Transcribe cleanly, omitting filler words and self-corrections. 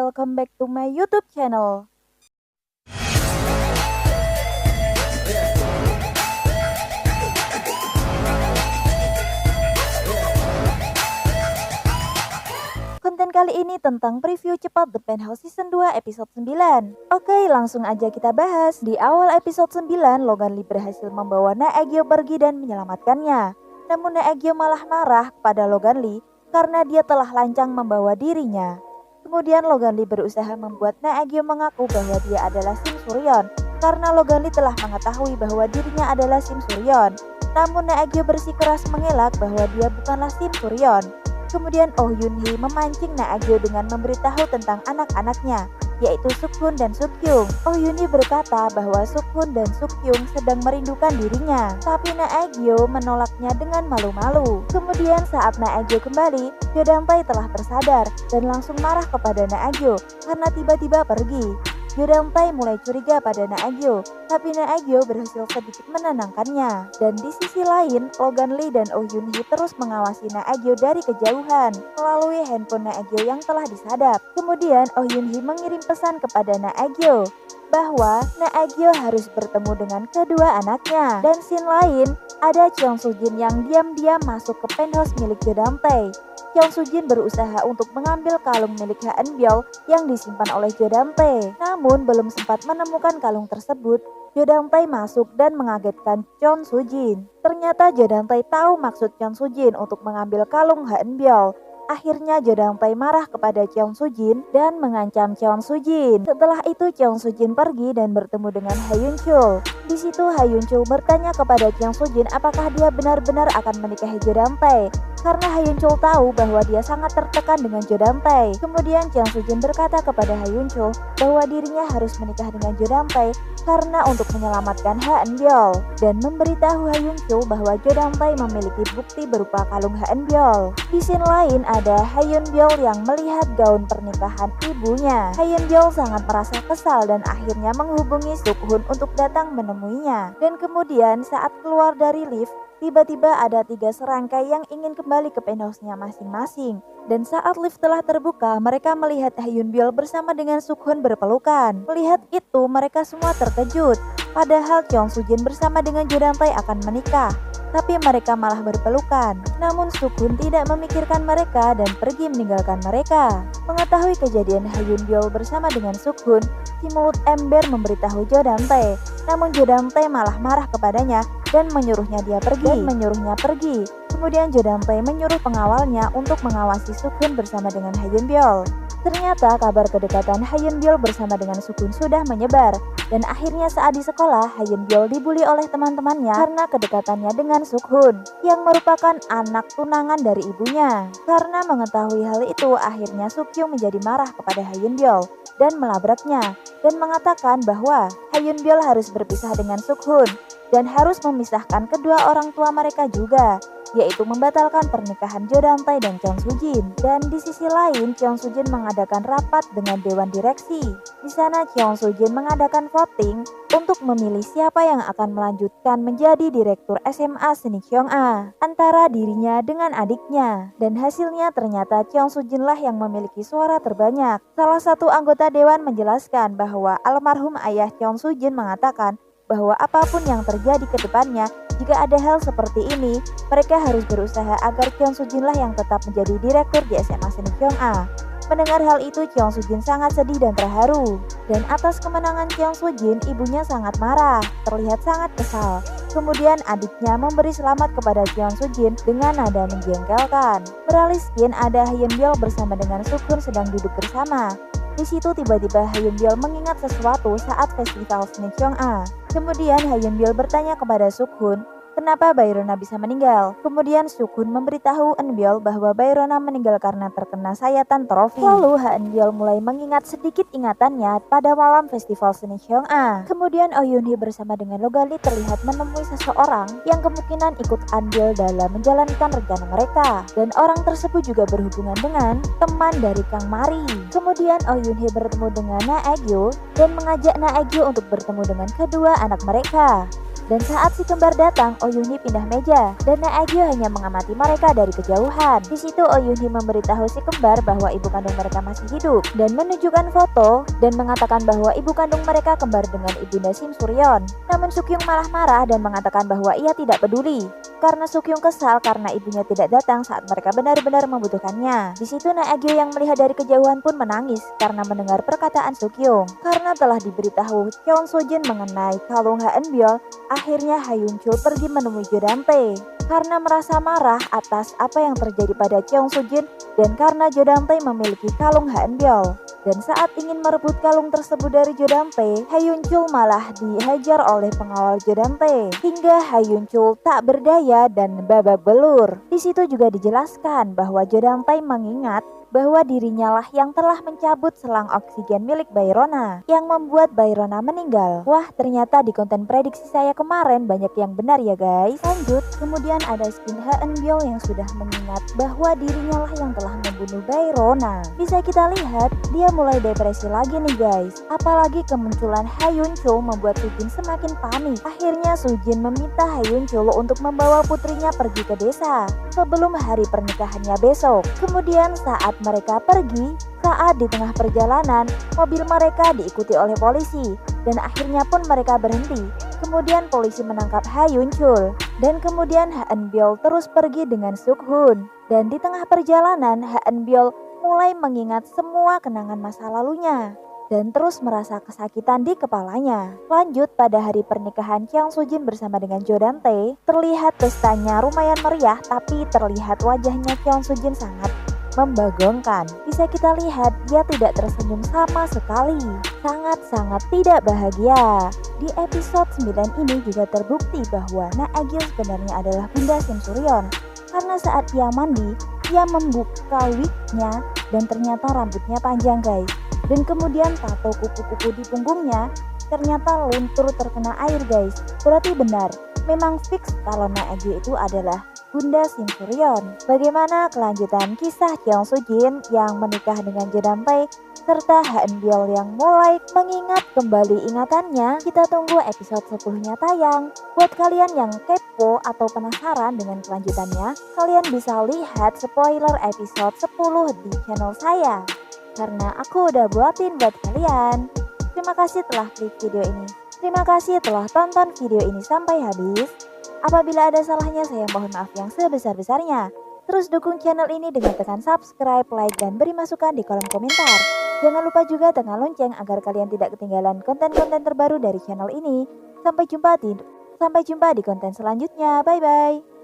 welcome back to my YouTube channel. Konten kali ini tentang preview cepat The Penthouse Season 2 episode 9. Oke, langsung aja kita bahas. Di awal episode 9, Logan Lee berhasil membawa Naegyo pergi dan menyelamatkannya. Namun Naegyo malah marah kepada Logan Lee karena dia telah lancang membawa dirinya. Kemudian Logan Lee berusaha membuat Naegyo mengaku bahwa dia adalah Sim Suryeon karena Logan Lee telah mengetahui bahwa dirinya adalah Sim Suryeon. Namun Naegyo bersikeras mengelak bahwa dia bukanlah Sim Suryeon. Kemudian Oh Yoon Hee memancing Naegyo dengan memberitahu tentang anak-anaknya, yaitu Sukhoon dan Sukyung. Oh Yoon Hee berkata bahwa Sukhoon dan Sukyung sedang merindukan dirinya, tapi Naegyo menolaknya dengan malu-malu. Kemudian saat Naegyo kembali, Jo Dang-tae telah tersadar dan langsung marah kepada Naegyo karena tiba-tiba pergi. Jo Dang-tae mulai curiga pada Naegyo, tapi Naegyo berhasil sedikit menenangkannya. Dan di sisi lain, Logan Lee dan Oh Yoon Hee terus mengawasi Naegyo dari kejauhan melalui handphone Naegyo yang telah disadap. Kemudian Oh Yoon Hee mengirim pesan kepada Naegyo bahwa Naegyo harus bertemu dengan kedua anaknya. Dan scene lain, ada Cheong Soo Jin yang diam-diam masuk ke penthouse milik Jo Dang-tae. Cheong Soo Jin berusaha untuk mengambil kalung milik Ha Eun Byul yang disimpan oleh Jo Dang-tae. Namun belum sempat menemukan kalung tersebut, Jo Dang-tae masuk dan mengagetkan Cheong Soo Jin. Ternyata Jo Dang-tae tahu maksud Cheong Soo Jin untuk mengambil kalung Ha Eun Byul. Akhirnya Jo Dang-tae marah kepada Cheong Soo Jin dan mengancam Cheong Soo Jin. Setelah itu Cheong Soo Jin pergi dan bertemu dengan Ha Yoon Chul. Di situ Ha Yoon Chul bertanya kepada Cheong Soo Jin apakah dia benar-benar akan menikahi Jo Dang-tae. Karena Ha Yoon Chul tahu bahwa dia sangat tertekan dengan Jo Dang-tae. Kemudian Cheong Soo Jin berkata kepada Ha Yoon Chul bahwa dirinya harus menikah dengan Jo Dang-tae karena untuk menyelamatkan Ha Eun Byul, dan memberitahu Ha Yoon Chul bahwa Jo Dang-tae memiliki bukti berupa kalung Ha Eun Byul. Di scene lain ada Ha Eun Byul yang melihat gaun pernikahan ibunya. Ha Eun Byul sangat merasa kesal dan akhirnya menghubungi Sukhoon untuk datang menemuinya. Dan kemudian saat keluar dari lift, tiba-tiba ada 3 serangkai yang ingin kembali ke penthouse-nya masing-masing. Dan saat lift telah terbuka, mereka melihat Ha Eun Byul bersama dengan Sukhoon berpelukan. Melihat itu, mereka semua terkejut. Padahal Cheong Soo Jin bersama dengan Jo Dang-tae akan menikah, tapi mereka malah berpelukan. Namun Sukhoon tidak memikirkan mereka dan pergi meninggalkan mereka. Mengetahui kejadian Ha Eun Byul bersama dengan Sukhoon, si mulut ember memberitahu Jo Dang-tae. Namun Jo Dang-tae malah marah kepadanya dan menyuruhnya pergi. Kemudian Jo Dang-tae menyuruh pengawalnya untuk mengawasi Sukhoon bersama dengan Ha Eun Byul. Ternyata kabar kedekatan Ha Eun Byul bersama dengan Sukhoon sudah menyebar, dan akhirnya saat di sekolah Ha Eun Byul dibully oleh teman-temannya karena kedekatannya dengan Sukhoon yang merupakan anak tunangan dari ibunya. Karena mengetahui hal itu, akhirnya Sukyung menjadi marah kepada Ha Eun Byul dan melabraknya dan mengatakan bahwa Ha Eun Byul harus berpisah dengan Sukhoon dan harus memisahkan kedua orang tua mereka juga, yaitu membatalkan pernikahan Jo Dang-tae dan Cheong Soo Jin. Dan di sisi lain, Cheong Soo Jin mengadakan rapat dengan dewan direksi. Di sana Cheong Soo Jin mengadakan voting untuk memilih siapa yang akan melanjutkan menjadi direktur SMA Senikyeong-a antara dirinya dengan adiknya. Dan hasilnya ternyata Cheong Soo Jin lah yang memiliki suara terbanyak. Salah satu anggota dewan menjelaskan bahwa almarhum ayah Cheong Soo Jin mengatakan bahwa apapun yang terjadi ke depannya, jika ada hal seperti ini, mereka harus berusaha agar Cheong Soo Jin lah yang tetap menjadi direktur di SMA Senikyeong-a. Mendengar hal itu, Cheong Soo Jin sangat sedih dan terharu. Dan atas kemenangan Cheong Soo Jin, ibunya sangat marah, terlihat sangat kesal. Kemudian adiknya memberi selamat kepada Cheong Soo Jin dengan nada menjengkelkan. Beralih scene, ada Ha Eun Byul bersama dengan Sukhoon sedang duduk bersama. Di situ tiba-tiba Ha Eun Byul mengingat sesuatu saat festival Senikyeong-a. Kemudian Ha Eun Byul bertanya kepada Sukhoon, kenapa Bayrona bisa meninggal? Kemudian Sukhoon memberitahu Eun Byul bahwa Bayrona meninggal karena terkena sayatan trofi. Lalu Ha Eun Byul mulai mengingat sedikit ingatannya pada malam festival Senikyeong-a. Kemudian Oh Yoon Hee bersama dengan Logan Lee terlihat menemui seseorang yang kemungkinan ikut andil dalam menjalankan rencana mereka. Dan orang tersebut juga berhubungan dengan teman dari Kang Mari. Kemudian Oh Yoon Hee bertemu dengan Naegyo dan mengajak Naegyo untuk bertemu dengan kedua anak mereka. Dan saat si kembar datang, Oh Yun-hee pindah meja dan Na Aegyo hanya mengamati mereka dari kejauhan. Di situ Oh Yun-hee memberitahu si kembar bahwa ibu kandung mereka masih hidup dan menunjukkan foto dan mengatakan bahwa ibu kandung mereka kembar dengan ibunda Sim Suryeon. Namun Sukyung malah marah dan mengatakan bahwa ia tidak peduli karena Sukyung kesal karena ibunya tidak datang saat mereka benar-benar membutuhkannya. Di situ Na Aegyo yang melihat dari kejauhan pun menangis karena mendengar perkataan Sukyung. Karena telah diberitahu Cheon Soo-jin mengenai kalung Haeunbyul, akhirnya Ha Yun-chul pergi menemui Jo Dan-tae karena merasa marah atas apa yang terjadi pada Cheon Soo-jin dan karena Jo Dan-tae memiliki kalung Haeunbyul. Dan saat ingin merebut kalung tersebut dari Jo Dan-tae, Ha Yun-chul malah dihajar oleh pengawal Jo Dan-tae hingga Ha Yun-chul tak berdaya dan babak belur. Di situ juga dijelaskan bahwa Jo Dan-tae mengingat bahwa dirinya lah yang telah mencabut selang oksigen milik Bayrona yang membuat Bayrona meninggal. Wah, ternyata di konten prediksi saya kemarin banyak yang benar ya guys. Lanjut, kemudian ada skin Haeunbyul yang sudah mengingat bahwa dirinya lah yang telah membunuh Bayrona. Bisa kita lihat, dia mulai depresi lagi nih guys. Apalagi kemunculan Ha Yun-chul membuat Soo-jin semakin panik. Akhirnya Soo-jin meminta Ha Yun-chul untuk membawa putrinya pergi ke desa sebelum hari pernikahannya besok. Kemudian saat mereka pergi, saat di tengah perjalanan, mobil mereka diikuti oleh polisi dan akhirnya pun mereka berhenti. Kemudian polisi menangkap Ha Yun-chul dan kemudian Haeunbyul terus pergi dengan Suk-hun. Dan di tengah perjalanan, Haeunbyul mulai mengingat semua kenangan masa lalunya dan terus merasa kesakitan di kepalanya. Lanjut, pada hari pernikahan Cheon Soo-jin bersama dengan Jo Dan-tae, terlihat pestanya lumayan meriah tapi terlihat wajahnya Cheon Soo-jin sangat membagongkan. Bisa kita lihat dia tidak tersenyum sama sekali, sangat-sangat tidak bahagia. Di episode 9 ini juga terbukti bahwa Na Aegyo sebenarnya adalah Bunda Sim Suryeon karena saat ia mandi, ia membuka wignya dan ternyata rambutnya panjang guys. Dan kemudian tato kupu-kupu di punggungnya ternyata luntur terkena air guys. Berarti benar, memang fix kalau Na Aegyo itu adalah Bunda Sim Suryeon. Bagaimana kelanjutan kisah Cheon Soo-jin yang menikah dengan Jo Dan-tae serta Haeunbyul yang mulai mengingat kembali ingatannya? Kita tunggu episode 10-nya tayang. Buat kalian yang kepo atau penasaran dengan kelanjutannya, kalian bisa lihat spoiler episode 10 di channel saya karena aku udah buatin buat kalian. Terima kasih telah klik video ini. Terima kasih telah tonton video ini sampai habis. Apabila ada salahnya saya mohon maaf yang sebesar-besarnya. Terus dukung channel ini dengan tekan subscribe, like, dan beri masukan di kolom komentar. Jangan lupa juga tekan lonceng agar kalian tidak ketinggalan konten-konten terbaru dari channel ini. Sampai jumpa di konten selanjutnya. Bye-bye.